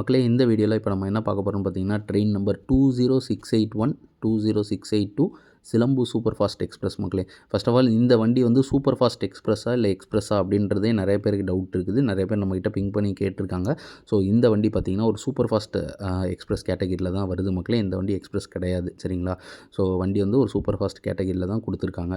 மக்களே இந்த வீடியோவில் இப்போ நம்ம என்ன பார்க்க போகிறோம்னு பார்த்தீங்கன்னா ட்ரெயின் நம்பர் 20681 20682 சிலம்பு சூப்பர் ஃபாஸ்ட் எக்ஸ்பிரஸ் மக்களே. ஃபர்ஸ்ட் ஆஃப் ஆல் இந்த வண்டி வந்து சூப்பர் ஃபாஸ்ட் எக்ஸ்பிரஸா இல்லை எக்ஸ்பிரஸா அப்படின்றதே நிறைய பேருக்கு டவுட் இருக்குது. நிறைய பேர் நம்மகிட்ட பிங்க் பண்ணி கேட்டிருக்காங்க. ஸோ இந்த வண்டி பார்த்திங்கன்னா ஒரு சூப்பர் ஃபாஸ்ட் எக்ஸ்பிரஸ் கேட்டகிரியில் தான் வருது மக்களே. இந்த வண்டி எக்ஸ்பிரஸ் கிடையாது, சரிங்களா? ஸோ வண்டி வந்து ஒரு சூப்பர் ஃபாஸ்ட் கேட்டகிரியில் தான் கொடுத்துருக்காங்க.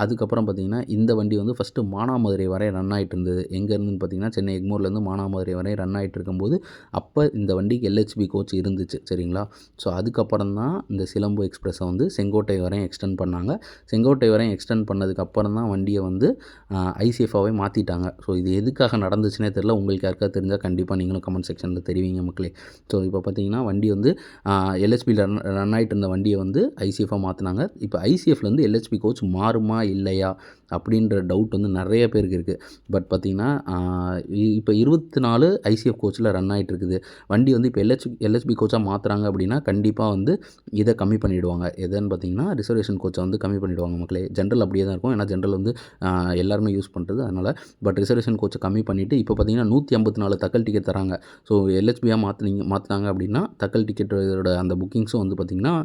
அதுக்கப்புறம் பார்த்திங்கன்னா இந்த வண்டி வந்து ஃபஸ்ட்டு மானாமதுரை வரை ரன் ஆகிட்டு இருந்தது. எங்கேருந்துன்னு பார்த்திங்கன்னா சென்னை எக்மோர்லேருந்து மானாமதுரை வரை ரன் ஆகிட்டு இருக்கும்போது அப்போ இந்த வண்டிக்கு எல்ஹெச்பி கோச் இருந்துச்சு, சரிங்களா? ஸோ அதுக்கப்புறம் தான் இந்த சிலம்பு எக்ஸ்பிரஸை வந்து செங்கோட்டை வரையும் எக்ஸ்டெண்ட் பண்ணாங்க. செங்கோட்டை வரையும் எக்ஸ்டெண்ட் பண்ணதுக்கப்புறம் தான் வண்டியை வந்து ஐசிஎஃப்ஆவே மாற்றிட்டாங்க. ஸோ இது எதுக்காக நடந்துச்சுன்னே தெரியல. உங்களுக்கு யாருக்காவது தெரிஞ்சால் கண்டிப்பாக நீங்களும் கமெண்ட் செக்ஷனில் தெரிவிங்க மக்களே. ஸோ இப்போ பார்த்தீங்கன்னா வண்டி வந்து எல்ஹெச்பியில் ரன் ஆகிட்டு இருந்த வண்டியை வந்து ஐசிஎஃபாக மாற்றினாங்க. இப்போ ஐசிஎஃப்லேருந்து எல்ஹெச்பி கோச் மாறுமா இல்லையா அப்படின்ற டவுட் வந்து நிறைய பேருக்கு இருக்குது. பட் பார்த்திங்கன்னா இப்போ 24 ஐசிஎஃப் கோச்சில் ரன் ஆகிட்டு இருக்குது. வண்டி வந்து இப்போ எல்ஹெச்பி கோச்சாக மாற்றுறாங்க அப்படின்னா கண்டிப்பாக வந்து இதை கம்மி பண்ணிவிடுவாங்க. எதுன்னு பார்த்தீங்கன்னா ரிசர்வேஷன் கோச்சை வந்து கம்மி பண்ணிவிடுவாங்க மக்களே. ஜென்ரல் அப்படியே தான் இருக்கும், ஏன்னா ஜென்ரல் வந்து எல்லாருமே யூஸ் பண்ணுறது, அதனால். பட் ரிசர்வேஷன் கோச்சை கம்மி பண்ணிவிட்டு இப்போ பார்த்தீங்கன்னா 154 தக்கல் டிக்கெட் தராங்க. ஸோ எல்ஹெச்பியாக மாற்றினாங்க அப்படின்னா தக்கல் டிக்கெட்டோட அந்த புக்கிங்ஸும் வந்து பார்த்திங்கன்னா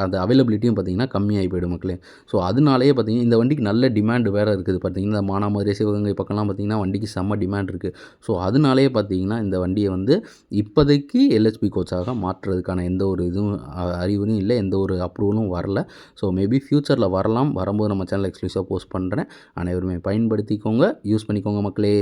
அந்த அவைலபிலிட்டியும் பார்த்திங்கன்னா கம்மியாகி போயிடும் மக்களே. ஸோ அதனாலேயே பார்த்திங்கன்னா இந்த வண்டிக்கு நல்ல டிமாண்ட் வேறு இருக்குது. பார்த்திங்கன்னா இந்த மானாமதுரை சிவகங்கை பக்கம்லாம் பார்த்திங்கன்னா வண்டிக்கு செம்ம டிமாண்ட் இருக்குது. ஸோ அதனாலேயே பார்த்திங்கன்னா இந்த வண்டியை வந்து இப்போதைக்கு எல்ஹெச்பி கோச்சாக மாற்றுறதுக்கான எந்த ஒரு இதுவும் அறிவுறும் இல்லை, எந்த ஒரு அப்ரூவலும் வரல. ஸோ மேபி ஃப்யூச்சரில் வரலாம். வரும்போது நம்ம சேனல் எக்ஸ்க்ளூசிவாக போஸ்ட் பண்ணுறேன். அனைவருமே பயன்படுத்திக்கோங்க, யூஸ் பண்ணிக்கோங்க மக்களே.